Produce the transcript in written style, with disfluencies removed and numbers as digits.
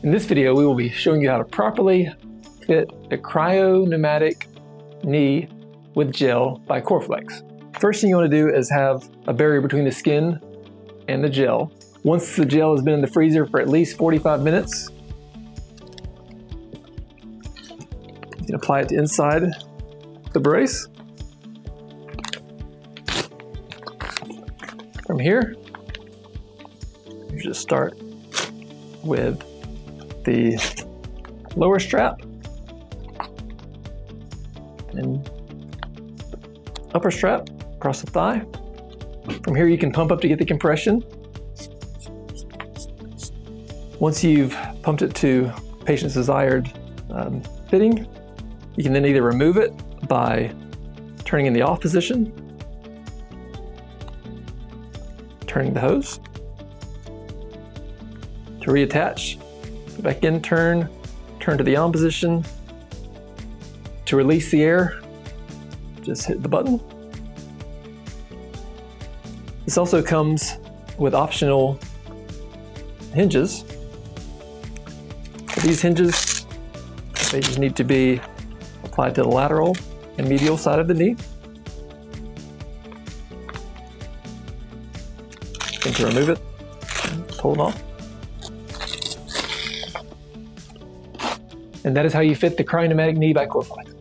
In this video, we will be showing you how to properly fit a Cryo Pneumatic Knee with gel by Corflex. First thing you want to do is have a barrier between the skin and the gel. Once the gel has been in the freezer for at least 45 minutes, you can apply it to inside the brace. From here, you just start with the lower strap and upper strap across the thigh. From here you can pump up to get the compression. Once you've pumped it to patient's desired fitting, you can then either remove it by turning in the off position, turning the hose, to reattach, go back in, turn to the on position. To release the air, just hit the button. This also comes with optional hinges. These hinges, they just need to be applied to the lateral and medial side of the knee. And to remove it, pull it off. And that is how you fit the Cryo Pneumatic Knee by Corflex.